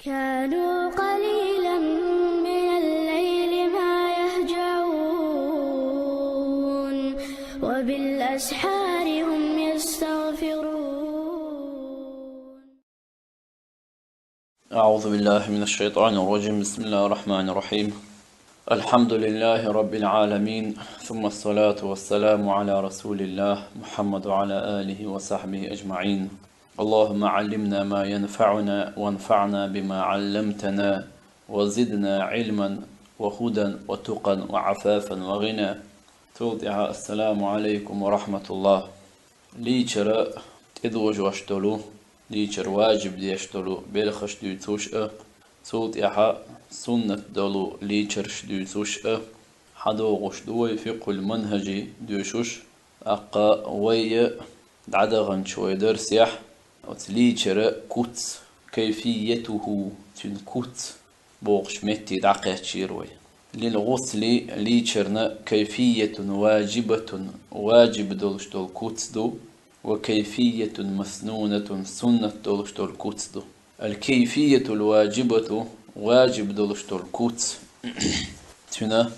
كانوا قليلا من الليل ما يهجعون وبالأسحار هم يستغفرون. أعوذ بالله من الشيطان الرجيم. بسم الله الرحمن الرحيم. الحمد لله رب العالمين، ثم الصلاة والسلام على رسول الله محمد وعلى آله وصحبه أجمعين. اللهم علمنا ما ينفعنا وانفعنا بما علمتنا وزدنا علما وهدى وتقى وعفافا وغنى. توضع السلام عليكم ورحمة الله. ليشر تدوج واشتلو ليشر واجب ديشتلو بلخش ديتوش صوت إحا سنة دلو ليشرش ديتوش حدوغش دوي فقه المنهجي ديشوش أقا وي دعدغن شوي درسيح وتليشر كوت كيفيته تنكوت بوغش متي دعقات شيروي للغسل ليشرنا كيفية واجبة واجب دولش دول كوت دو وكيفية مسنونة سنة دولش دول كوت دو. الكيفية الواجبة واجب دولش دول كوت تنا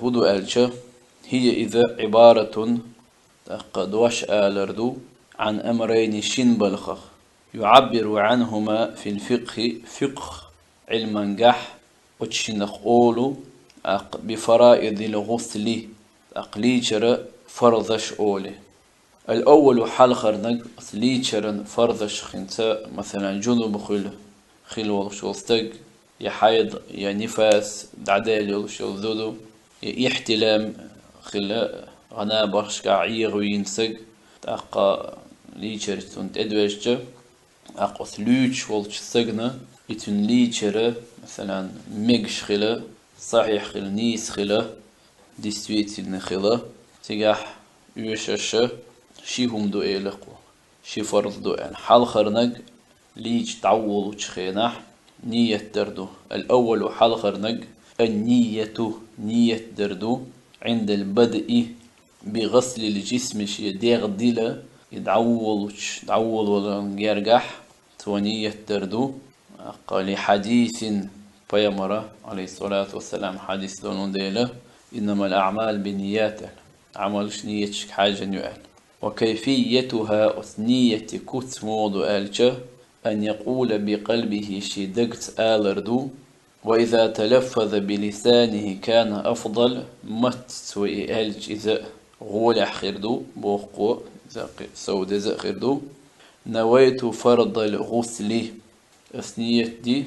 هدو ألشا هي إذا عبارة قدوش آلردو عن أمرين شنبلخ يعبر عنهما في الفقه فقه علم جح وتشنخ أولو بفرائض الغسل ليشر فرضش أولي. الأول حال خرنق ليشرن فرضش خنتا مثلا جنوب خل والشوستق يا حيض يا نفاس دعدال والشوذدو يا احتلام خل غنا برشكا عيغ وينسق أقا ليشر تنت أدوشجة أقا سلوش والشسقنا يتن ليشر مثلا ميغش خلا صحيح خل نيس خلا ديستويت خلا تجاح يوشش شيهم دو إلقو شي فرض دو يعني حال خرنق ليج تعول وتشخينح نية دردو. الأول حال خرنق النية نية دردو عند البدء بغسل الجسم شي ديغ ديلا يدعول ولا يرجح تونية دردو. قال حديث بيامرة عليه الصلاة والسلام حديث دون ديلا إنما الأعمال بنيات عملش نيتش حاجة نيوال. وكيفيتها نية كوت موضوع ألجة أن يقول بقلبه شي دقت آلردو وإذا تلفظ بلسانه كان أفضل مت سوي ألج إذا غولح خردو بوخو سود إذا خردو. نويت فرض الغسل أثنية دي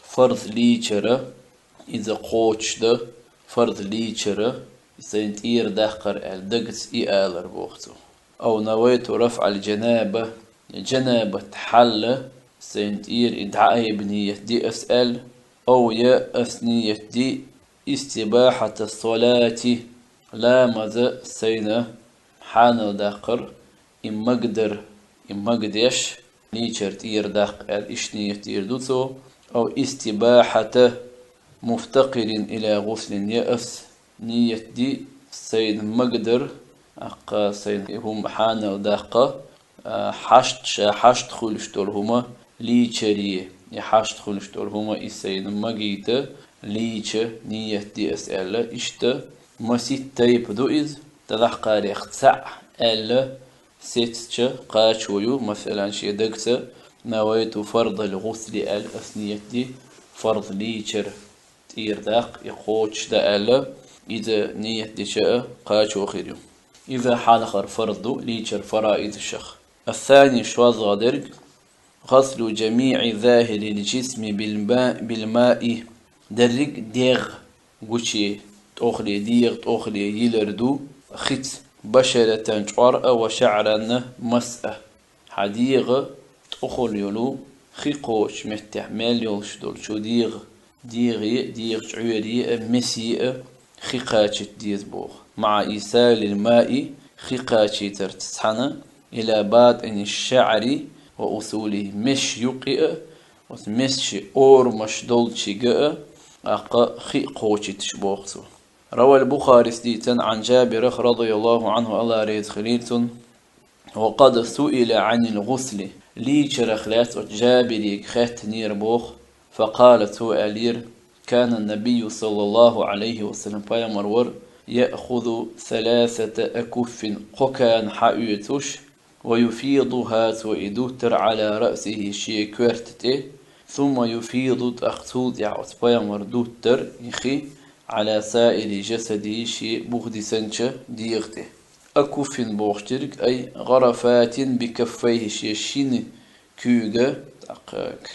فرض ليشرة إذا قوتش ده فرض ليشرة سنتير داخر الدقت آلر بوختو. أو نويت رفع الجنابة جنابة حل سنتير إدعاء بنية دي أسأل أو يا أثنية دي استباحة الصلاة لا ماذا سينا حان داقر إما قدش ليشر تير داق الإشنية تير دوتو أو استباحة مفتقر إلى غسل يأس نية دي سيد مقدر أقا سيد هم حانا وداقة حشت خلشتور هما ليشريه يحشت خلشتور هما السيد مقيته ليش نية دي أسألة إشتا مسيت تايب دوئز تلحقا ريختسع ألا ستش قاشويو مثلا شي دقسة نويت فرض الغسل الأثنية دي فرض ليشر تير داق يقوتش دا ألا إذا نية دي شاء قاشو خيريو. إذا حال آخر فرض ليشر فرائض الشخ. الثاني شواز غادرق غسل جميع ظاهر الجسم بالماء درق ديغ وشي تأخلي ديغ تأخلي يلردو خت بشرة شعر وشعرا مسأة حديغ تأخل يلو خيقوش متحمل يلش دول شو ديغ شعوري مسيء خيقاتش ديز بوغ مع إيسال الماء خيقاتش ترتسحنا إلى باطن الشعر وأصوله مش يقئ ومش أور مش دولتش جاء أقا خيقوش تشبوغسو. روى البخاري سديتا عن جابر رضي الله عنه الله ريز خليلتون وقد سئل عن الغسل ليشر خلاص جابري خات نير بوخ فقالت هو ألير كان النبي صلى الله عليه وسلم بيامرور يأخذ 3 أكف قكان حاويتوش ويفيضها وإدوتر على رأسه شي كورتته ثم يفيض أختود يعود بيامر دوتر يخي على سائر جسده شي بغدي سنشة ديغته أكف بوغشترك أي غرفات بكفيه شي شين كوغة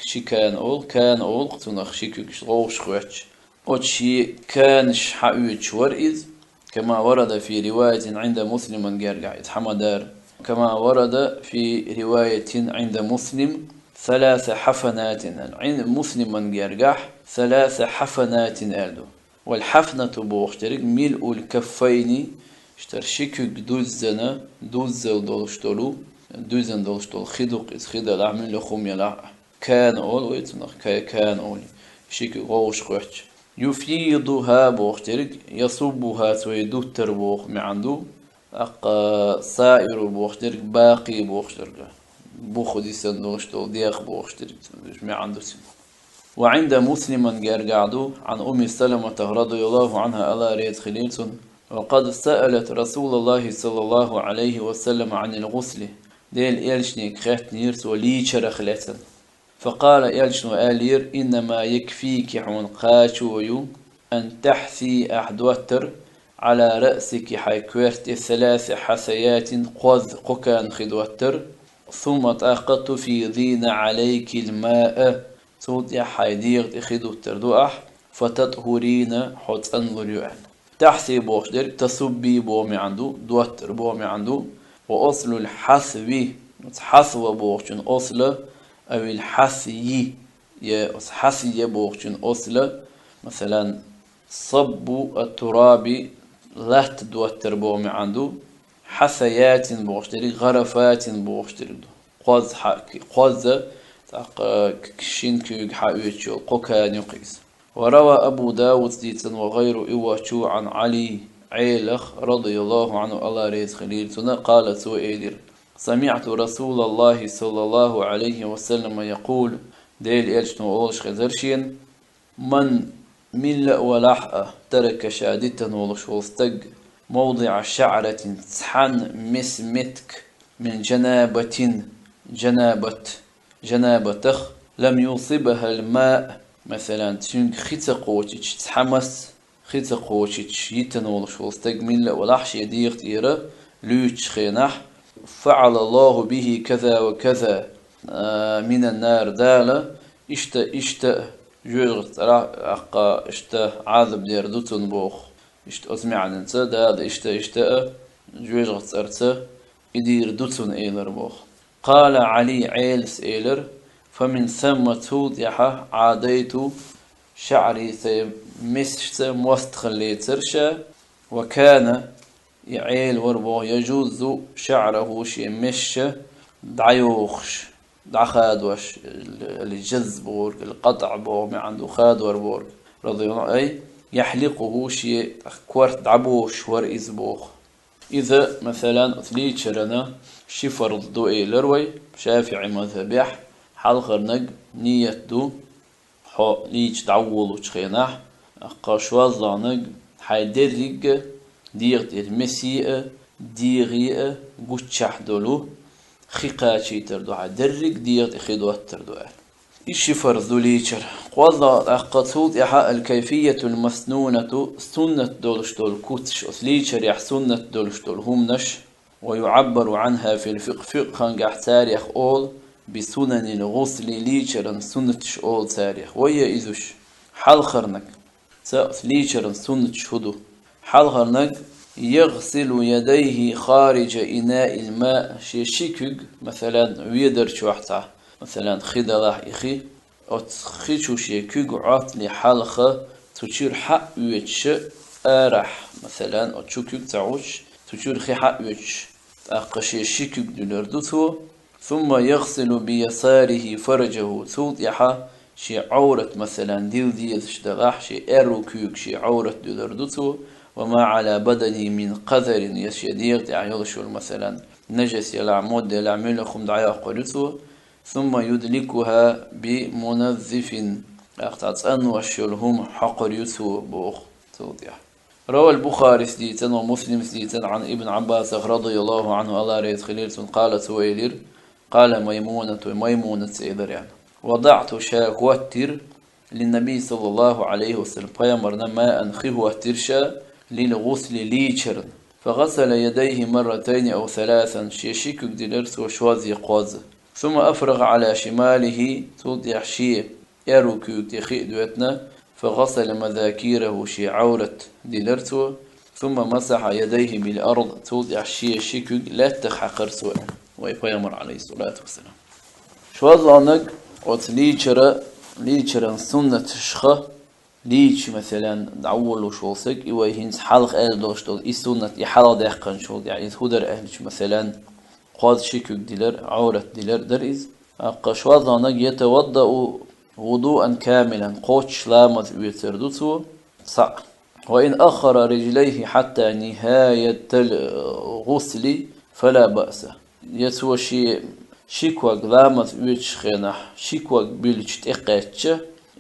شي كان أول قطنخ شي كوغ شغوش خوش وشي كانش حاويتش ورئذ كما ورد في رواية عند مسلم جرجع حمدار كما ورد في رواية عند مسلم 3 حفنات عند مسلم جرجع 3 حفنات ألدو والحفنة بوخترق ملء الكفين اشترشيك دوزنا دوزل دولشتولو دوزن دولشتول خدق إذ خدل عمل لخم يلع كان أول ويتنخ كان أول شيك غوش خوش يفيضها بوخترق يصبها تويدوتر بوخ معندو سائر بوخترق باقي بوخترق بوخ دي سندوشتول ديخ بوخترق معندو سنو وعند مسلم جرجعدو عن أم سلمة رضي الله عنها ألا ريت خليلتون وقد سألت رسول الله صلى الله عليه وسلم عن الغسل ديل إلشني كخت نيرس وليشر خلتن فقال إلشن آلير إنما يكفيك عن قاشويو أن تحثي أحدوتر على رأسك حيكويرت 3 حسيات قذ قكان خدوتر ثم تأخذت في ذين عليك الماء صوت يا حيديغ تخدوتر دوأح فتطهرين حط أنظر يعن تحسي بوشدر تصبي بومي عنده دوتر بومي عنده وأصل الحسوي حسوى بوشن أصل أو الحسي يا حسي بوشن أصل مثلا صب التراب لات دوتر بومي عنده حسيات بوشدر غرفات بوشدر قوز كشين كيغ حاويتشو قوكان يقيس وروى أبو داود ديتن وغير إواتشو عن علي عيلخ رضي الله عنه الله ريز خليلتنا قال سوئيدر سمعت رسول الله صلى الله عليه وسلم يقول ديل إلشنو أولش خزرشين من ملأ ولحأة ترك شادتا ولشولستق موضع شعرة تحن مسمتك من جنابتخ لم يصبها الماء مثلا تشنك خيتا قوتش تحمس خيتا قوتش يتنول شولستق ملأ ولحش يديغ تيرا لوتش خينح فعل الله به كذا وكذا من النار دالة اشتا جوغت أقا اشتا عذب دير دوتن بوخ اشتا أسمع ننسى دالة اشتا جوغت أرتا يدير دوتن إيلر بوخ قال علي عيلس إيلر فمن ثم توضح عاديت شعري مسشت موستخليترشا وكان يعيل وربو يجوز شعره شي مش دعيوخش دعخادوش الجذبور القطع بو ما عنده خادور بور رضي الله أي يحلقه شي كورت دعبوش ور إزبوخ إذا مثلا أثليتشرنا شي فرض دو إيلروي شافعي مذهبيح حلقر نج نية دو حو ليش دعول وشخيناح قاشواز نج حيدرج ديغت المسيئة ديغيئة قتشح دولو خيقاتشي تردو حدرج ديغت خدوات تردو إيش فرض ليشر قوضا أقصود إحاء الكيفية المسنونة سنة دولشتول كوتش أثليشر يح سنة دولشتول همنش ويعبر عنها في الفقه فقها قح تاريخ أول بسنن الغسل ليشرن سنتش أول تاريخ ويا إذوش حال خرنك سأث ليشرن سنتش هدو حال خرنك يغسل يديه خارج إناء الماء شيكوغ مثلا ويدر شوحتا مثلا خدله إخي أو تخيشو شيكوغ عطلي حلقة تشير حق ويتش أرح مثلا أو تشوكوغ تعوش تشير خي حق ويتش أقشي شيكوغ دولردوتو ثم يغسل بيساره فرجه توضيح شي عورة مثلا ديل اشتغاح شي أروكوغ شي عورة دولردوتو وما على بدنه من قذر يشيدير يعيشو مثلا نجس يلعمود يلعمل خم دعاء قلتو ثم يدلكها بمنظف أختات أن وشلهم حقر يسوع بوخ توضيح. روى البخاري سديتا ومسلم سديتا عن ابن عباس رضي الله عنه الله ريت خليل قالت ويلر قال ميمونة سيدر يعني وضعت شاكوتر للنبي صلى الله عليه وسلم فيمرنا ما أنخيه وترشا للغسل ليشرن فغسل يديه مرتين أو ثلاثا شيشيك دلرس وشوازي قوز ثم أفرغ على شماله توضيح شي يروكو تخيء دوتنا فغسل مذاكيره شي عورة دلرسو ثم مسح يديه بالأرض توضيح شي شيكو لا تخحقر سوء ويبيمر عليه الصلاة والسلام شوازانك ليشرن سنة شخة ليش مثلا دعول وشوسك إيوهينس حلق أهل دوشتول إي سنة إحالة دهقن شول يعني هدر أهلش مثلا قاد شيكو دلر عورة دلر دريز شوازانك يتوضأ وضوءا كاملا قوتش لامت ويتردوتو صح وإن أخر رجليه حتى نهاية الغسل فلا بأس يتوى شيكواك لامت ويتشخنح شيكواك بيلش تقاتش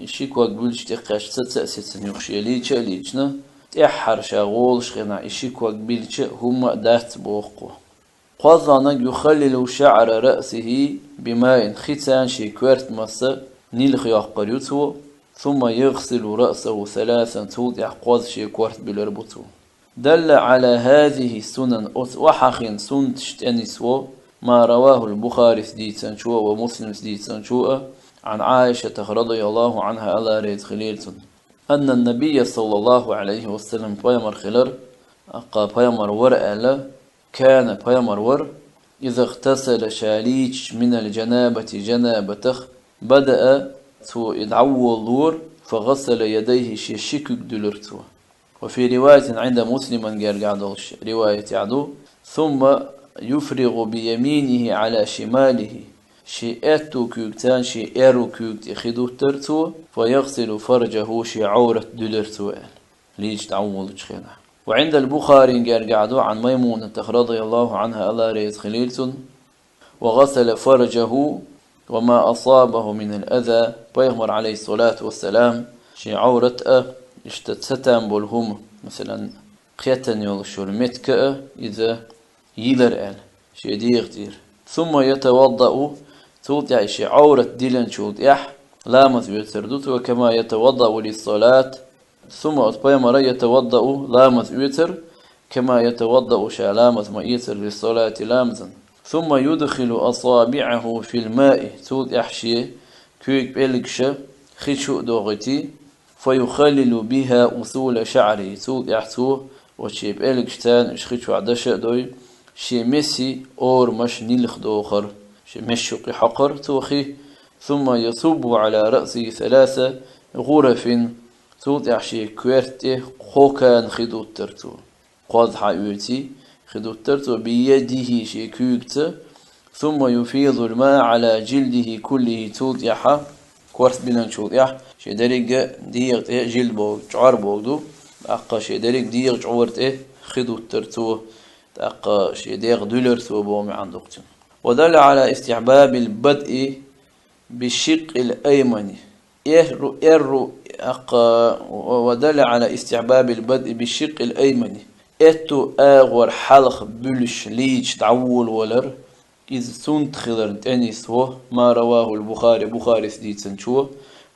شيكواك بيلش تقاتش تتأسيسن يخشي ليتشنا تأحر شاغول شخنح شيكواك بيلش هما دات بوقو قوضانك يخلل شعر رأسه بماء ختان شيكوارت مسا نيلخ يحقريوتو ثم يغسل رأسه ثلاثا توضع قوض شيكوارت بلربوتو دل على هذه السنن وحخين سنت شتانيسو ما رواه البخاري سديتان شوء ومسلم سديتان شوء عن عائشة رضي الله عنها ألا ريت خليلتون أن النبي صلى الله عليه وسلم بيمر خلر أقا بيمر ورألا كان بيمر ور إذا اغتسل شاليج من الجنابة جنابته بدأ تو يدعو اللور فغسل يديه شيشيكك دلرتو وفي رواية عند مسلم قال رواية عدو ثم يفرغ بيمينه على شماله شي اتو كوكتان شي ايرو كوكت خدو ترتو فيغسل فرجه شي عورة دلرتو ليش تعول خينا وعند البخاري قال عن ميمونة رضي الله عنها ألا ريت خليلتون وغسل فرجه وما أصابه من الأذى بيغمر عليه الصلاة والسلام شي عورة اشتتستان بولهم مثلا خيتن يولشو المتك إذا يلر شي دير ثم يتوضأ توضع شي عورة ديلن شوضيح لامت يتردوت وكما يتوضأ للصلاة ثم أطبيمر يتوضأ لامت يتر كما يتوضأ شالامت ما يتر للصلاة لامزا ثم يدخل أصابعه في الماء توضيح شي كيك بلقش خشو دوغتي فيخلل بها أصول شعره توضيح تو وشي بلقشتان اشخشو عدش دوي شي مسي أور مش نلخ دوخر شي مشوقي حقر توخي ثم يصب على رأسه 3 غرف توضع شي كويرته خوكان خدو الترتو قاض حيوتي خدو الترتو بيده شي كويكت ثم يفيض الماء على جلده كله توضع كوارت بلان توضع شي دريق ديغت جلد بوغ جعر بوغدو أقا شي دريق ديغ جعورت خدو الترتو تأقى شي ديغ دولر توبومي عن دكتون ودل على استحباب البدء بالشق الأيمن ودل على استحباب البدء بالشق الأيمن اتو اغور حلق بلش ليج تعول ولر إذ سنت خضر تانيس ما رواه البخاري سديد شو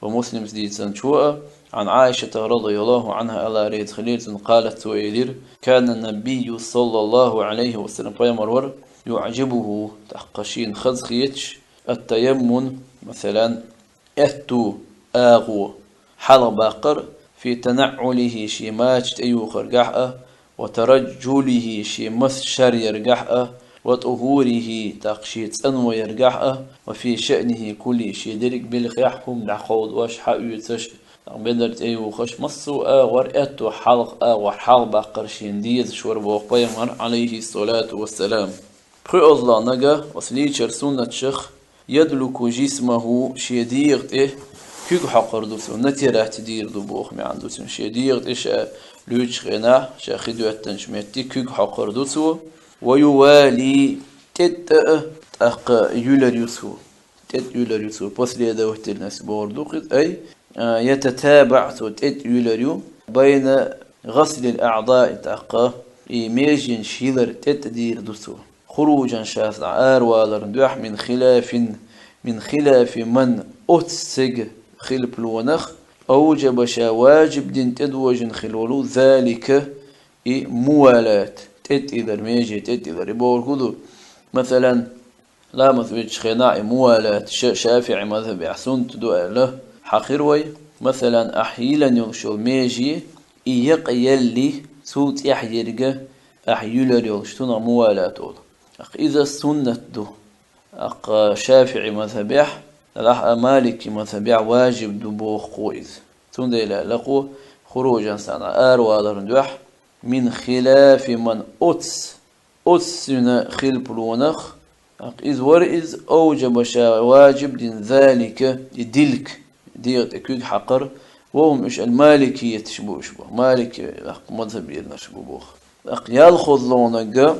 ومسلم سديد شو عن عائشة رضي الله عنها ألا ريت خليل قالت ويدير كان النبي صلى الله عليه وسلم فيمرور يعجبه تحقشين خزخيتش التيمن مثلا اتو آغو حلق باقر في تنعله شي ماجت أيو خرقحة وترجله شي مس شر يرقحة وطهوره تقشيت أنو يرقحة وفي شأنه كل شي درك بالخيحهم لحوض واش حقيتش بدرت أيو خش مصو آغور اتو حلق آغور حلق باقر شين ديز شوربوق بيمر عليه الصلاة والسلام خي أزلا نجا وسليشر سنة شخ يدلك جسمه شديغت كيك حقر دوسو نتيرا تدير دبوخ مي عندوسن شديغت إيش لوش غنا شاخدو التنشمتي كيك حقر دوسو ويوالي تق يولر يوسو بس لي دوت الناس بوردوق أي يتتابع توتت يولريو بين غسل الأعضاء تاقا إيميجين شيلر تتدير دوسو خروجا شاف والر دوح من خلاف من أتسج خلب لونخ أوجب واجب دين تدوج خلولو ذلك موالاة تتدير ميجي تتدير يبور كدو مثلا لا مثل خناع موالاة شافعي مذهب أحسن تدو له حقيروي مثلا أحيلا يغشو ميجي يلي سوت يحيرجه أحيولر يغشتون موالاة إذا السنة دو شافعي مذهبيح مالكي مذهبيح واجب دبوخ قويز تندي لا لقو خروجا سنة والرندوح من خلاف من أتسن خلب لونخ إذ ورئز أوجب واجب دين ذلك دلك ديت أكيد حقر وهم إيش المالكي يتشبه مالكي مذهب ينشبه بوخ يالخذ لونجا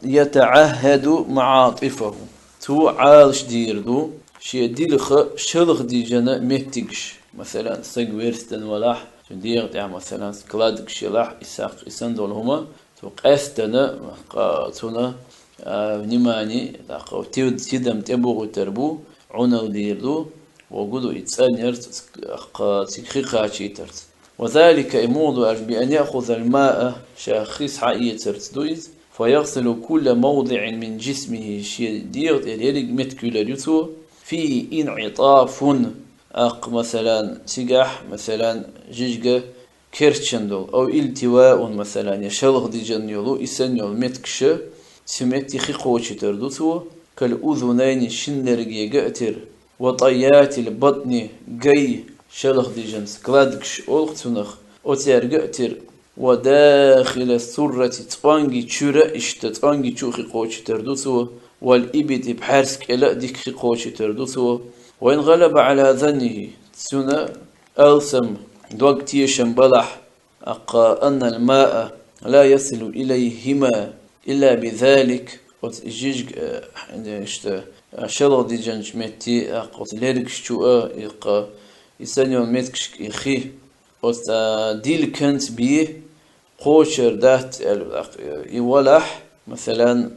يتعهد معاطفه تو عالش ديردو شي ديلخ شلخ دي جنا متجش مثلا سجويرستن ولاح دير تاع مثلا كلادك شلاح إساق إسندول هما تو قاستنا تونا نيماني تاقو تيدم تبوغ تربو عنا ديردو وقولوا يتسانير تخيقا تشيترت وذلك موضوع بأن يأخذ الماء شاخص حقيقة دويز فيغسل كل موضع من جسمه شدير يريد متكولاريوتو في انعطاف مثلا سجاح مثلا جيجا كيرتشندل أو التواء مثلا يشلغ دي جنيولو إسانيول متكش سمتي خيقوشي تردوتو كالأذنين شنرجي جأتر وطيات البطن جي شلخ دي جنس كلادكش أولختنخ أتير جأتر وداخل السرة تانجي تشورا تانجي تشوخي قوشي تردوسو والإبت بحرسك إلا ديك قوشي تردوسو وإن غلب على ظنه تسونا ألسم دوقتي شنبلح أن الماء لا يصل إليهما إلا بذلك وتجيج شلغ دي جنج متي أقوت ليركش شوء إسانيو متكش إخي وست ديل كنت بيه قوشر دات يولح مثلا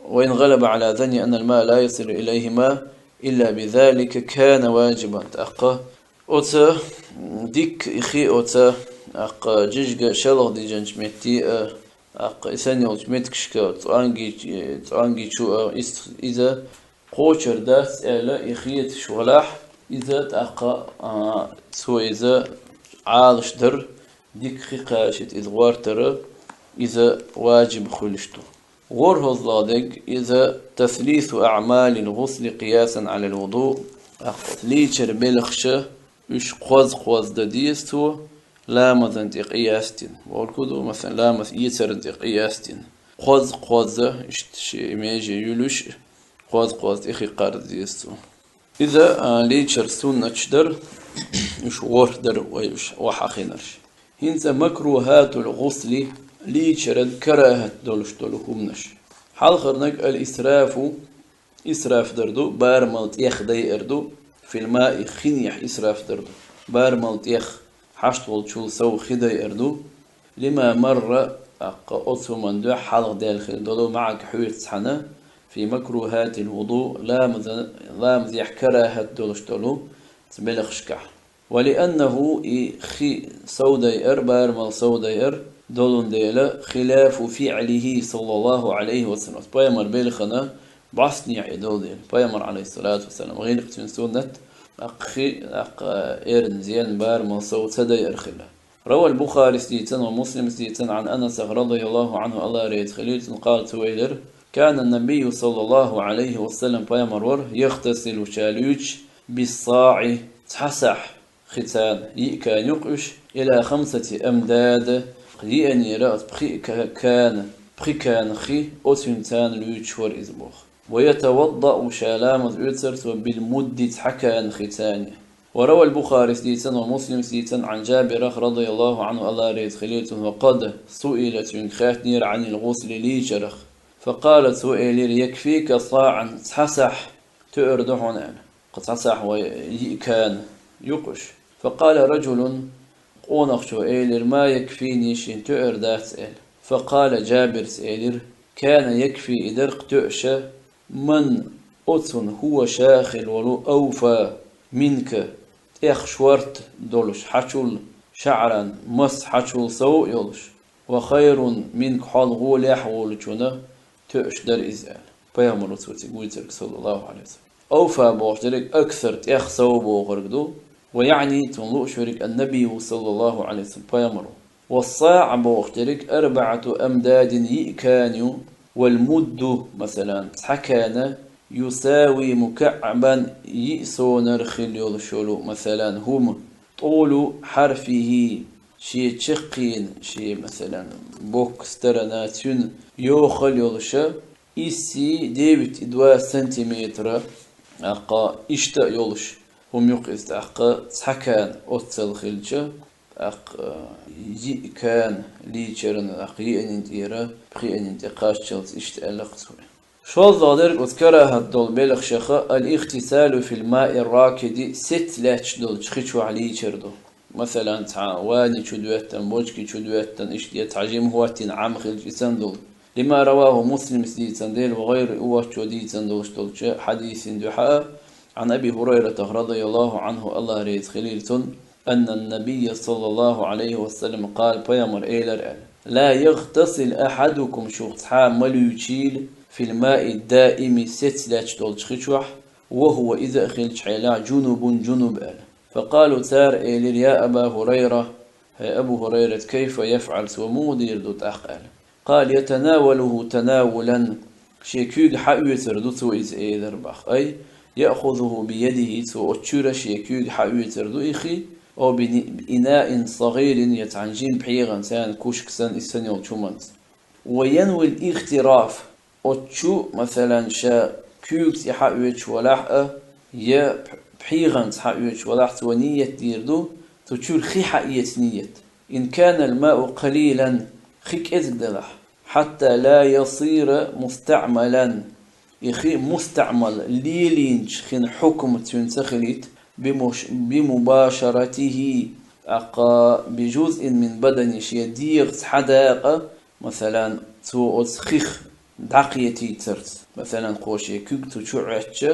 وإن غلب على ظني أن الماء لا يصل إليهما إلا بذلك كان واجبا تأقى أوتا ديك إخي أوتا أقى جيجا شلغ دي جنج متي أقى إسانيو متكشكا تانجي شو إذا قوشر دات إلا إخيت شولح إذا تأقى سو إذا عالش در ديك خيقاشت إذ وارتر إذا واجب خلشتو غورهز لادق إذا تثليث أعمال الغسل قياسا على الوضوء ليتر بلخشة إش قوز دديستو لامز انت قياستين والكدو مثلا لامز يتر انت قياستين قوز إش ميجي يلوش قوز إخي قارد ديستو إذا ليتر سنة در إش وردر ويش وحاخينرش هنسا مكروهات الغسل ليتر كراهة دولكمنش حالخرنك إسراف دردو بارمالت يخدي أردو في الماء خنيح إسراف دردو بارمالت يخ حشت والشول سو خدي أردو لما مر أقصو من دو حلق داخل دولو معك حوير تسحنا في مكروهات الوضوء لامز يحكراها دولشتولو تبلغشكح ولأنه خي سوداير بارمال سوداير دولون ديلا خلاف فعله صلى الله عليه وسلم بايمر بيلخنا بعصني عدول ديل بايمر عليه الصلاة والسلام غير قتن سنة إيرن زين بارمال سوداير خلا روى البخاري سيتن ومسلم سيتن عن أنس رضي الله عنه الله ريت خليل قال تويلر كان النبي صلى الله عليه وسلم بايمر يغتسل شالوش بالصاع تحسح ختان كان يقش إلى 5 أمداد يعني رأس بخي خي أتنتان ليتشور إزبوخ ويتوضأ شالامز أترت بالمد حكان ختانه وروى البخاري سيتن ومسلم سيتن عن جابر رضي الله عنه الله ريت خليته وقد سئلت خاتنير عن الغسل ليشرخ فقالت سئل يكفيك صاعا تحسح تؤردحنا قطعة ويكان يقش. فقال رجل قونقشو إيلر ما يكفيني شين تؤر ذات إل. فقال جابر سئلر كان يكفي إدرق تؤشى من أتن هو شاخل ولو أوفى منك إخشورت دولش حشول شعرا مس حشول سو يولش وخير منك حال غول يحول جنا تؤش در إزال بيامر رسولتي قويتك صلى الله عليه وسلم أوفى بوغترك أكثر تأخسو بوغردو ويعني تنلو شرك النبي صلى الله عليه وسلم بيامر والصاع بوغترك 4 أمداد يئكانيو والمد مثلا حكانا يساوي مكعبا يئسون رخيل شولو مثلا هم طول حرفه شي تشقين شي مثلا بوكسترناتون يوخل يولشا إسي ديبت 2 سنتيمتر أقا إشتا يولش هم يقيست أقا تحكان أوتسل خلجة أقا كان ليشرن أقيئن انتيرا بقيئن انتقاش جلس إشتا ألقتوه شو ذلك أذكرها الدول بلغ شخاء الاغتسال في الماء الراكد 6 لاتش دول تخيشوا عليه يشردو مثلا تعاواني شدواتن بوجكي شدواتن اشتيا تعجيم هو تنعم خلج سندل لما رواه مسلم سدي سندل وغير اواتشو دي سندل شتولش حديث دحاء عن أبي هريرة رضي الله عنه الله ريز خليلتون أن النبي صلى الله عليه وسلم قال بيامر إيلر لا يغتسل أحدكم شوخ حامل يشيل في الماء الدائم 6 لاتش دول تخيشوح وهو إذا أخلج حيلا جنوب فقالوا تار إيلر يا أبا هريرة أبو هريرة كيف يفعل سومودير دوت أخال قال يتناوله تناولا شيكوغ حاويتر دوتو إز إيلر باخ أي يأخذه بيده سو أتشور شيكوغ حاويتر دو إخي أو بإناء صغير يتعنجين بحيغا سان كوشكسان إسانيول شومانت وينوي الاختراف أتشو مثلا شا كوكس يحاويتش ولاحقة يا بحيغا تحاويتش ولاحت ونية ديردو تشور خي حقية نية إن كان الماء قليلا خيك إزدلح حتى لا يصير مستعملا يخي مستعمل ليلينش خين حكم تنسخليت بمباشرته أقا بجزء من بدن شيديغ حداقة مثلا تو أسخيخ دقيتي ترت مثلا قوشي كوك تشعتش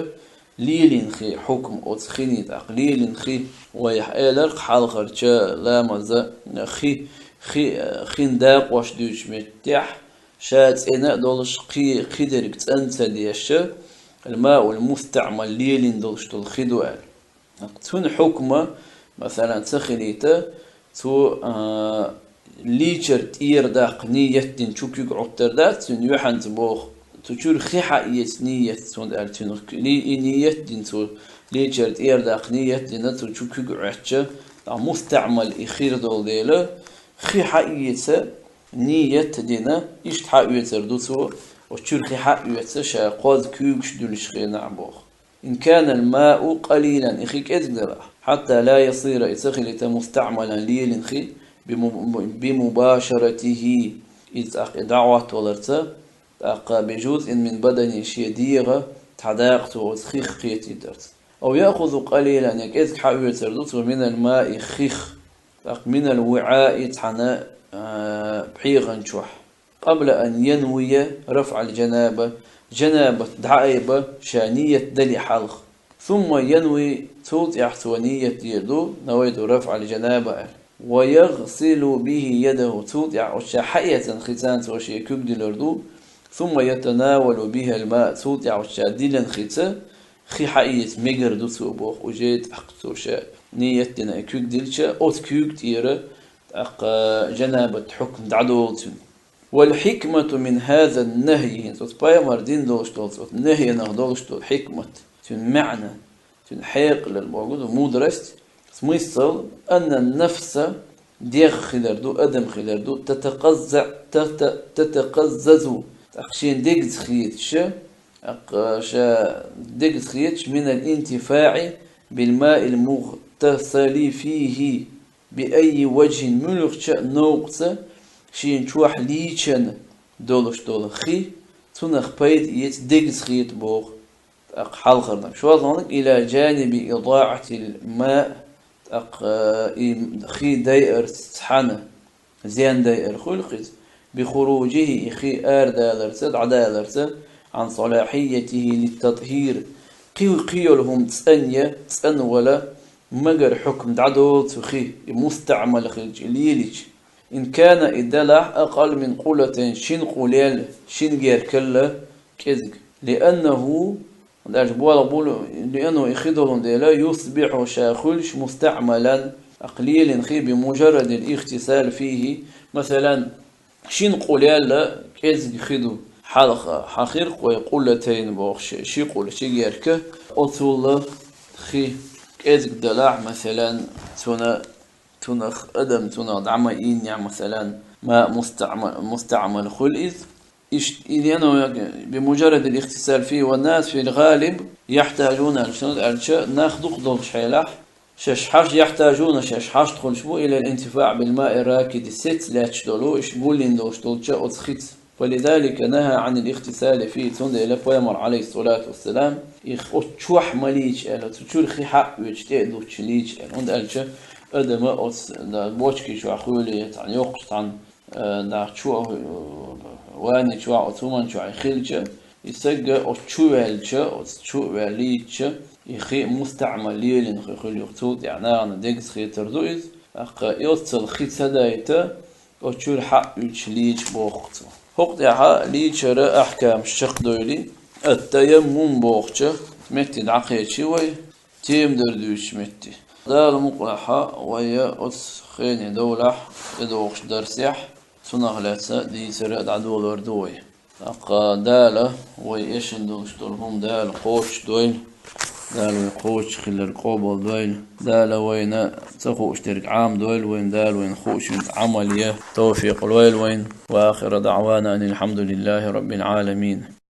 ليلين خي حكم أسخيني دق ليلين خي ويحالر حالغرش لا مزا خين داق واش دوش متح شات إنا دولش قي درك تنسى ديش الماء المستعمل ليلين دولش دول خدوال تون حكمة مثلا تخليته تو ليشر تير داق نية تشوكيك عطر دات تون يوحن تبوخ تشور خيحة نية تون ألتون نية تو ليشر تير داق نية دينا تشوكيك عطر مستعمل إخير دول ديلا خيحة نية دينا إيش تحاويتر دوتو وتشور خيحة شا قاز كوكش دولش خينا عبوخ إن كان الماء قليلا إخيك إدقر حتى لا يصير إسخلت مستعملا ليلنخي بمباشرته إذ دعوة ولرتا بجزء من بدن شيديغة تحداقته وتخيخ قيتي درت أو يأخذ قليلا يكيز حاول تردوته من الماء خيخ من الوعاء تحنا بحيغا شوح قبل أن ينوي رفع الجنابة جنابة دعائبة شانية دلي حلق ثم ينوي توت يحتوانية يدو نويد رفع الجنابة ويغسل به يده توت يعوشا حية ختان توشي كبد الأردو ثم يتناول بها الماء توت يعوشا ديلا ختا خي حية مجر دو توبوخ وجيت أقتوشا نيتنا كوك ديلشا أوت كوك تيرا جنابة حكم دعدولتون والحكمة من هذا النهي تطبيع مردين دولشتول النهي نغدولشتول حكمة معنى حيق للموجود ومدرست ميصل أن النفس ديغ خلاردو أدم خلاردو تتقزز أقشين ديغز خيتش ديغز خيتش من الانتفاع بالماء المغتسل فيه بأي وجه ملغش نوقت شين شوح ليشن دولش دول خي تنخ بيد يت ديغز خيت بوغ حلقنا شو أظنك إلى جانب إضاعة الماء خي داير تحنه زين داير خلقت بخروجه خي دالرسد عدالرسد عن صلاحيته للتطهير قيلهم تسأنية تسأن ولا مجر حكم دعدو تخي مستعمل خلج ليلج إن كان إدلع أقل من قولة شن قوليل شن غير كلا كذب لأنه يخدهم لا يصبح شاخلش مستعملا أقليل خي بمجرد الاغتسال فيه مثلا شين قوليل كذب خدو حلقة حقيق ويقولتين بوخش شي قول شي غيرك أطول خي كذب دلع مثلا تنخ أدم دعما يعني مثلا ما مستعمل خلئذ لأنه بمجرد الاغتسال فيه والناس في الغالب يحتاجون ناخذ قدر شحيلح ششحاش يحتاجون ششحاش تخلشبو إلى الانتفاع بالماء الراكد الست لا تشتلو إشبولين لو شتلشا أتخيت فلذلك نهى عن الاغتسال فيه تند إلى بيامر عليه الصلاة والسلام أتشوح مليش ألا تشور خي حق ويجتئدو تشليش ألا عند ألشا أدم أتس بوشكي شو أخولي يعني يقص عن دا شو واني شو أتومن شو خلجة يسجى أتشوالشة أتشواليشة يخي مستعمل ليلين خي يقصد يعني أنا دقس خي تردويز يوصل خي سدايته أتشور حق يشليش بوقته هقد يحا ليشرا أحكام الشق دولي التيمم بوقته متي دعقية شوي تيم دردوش متي دار مقلحة ويا أس خيني دولح إدوخش درسيح سنغلسة دي سرد عدول وردوي دالة ويشن دوش دولهم دال قوش دويل دال ويقوش خلال القوبل دويل دالة وين تخو اشترك عام دويل وين دال وين خوش عملية توفيق الويل وين وآخر دعوانا أن الحمد لله رب العالمين.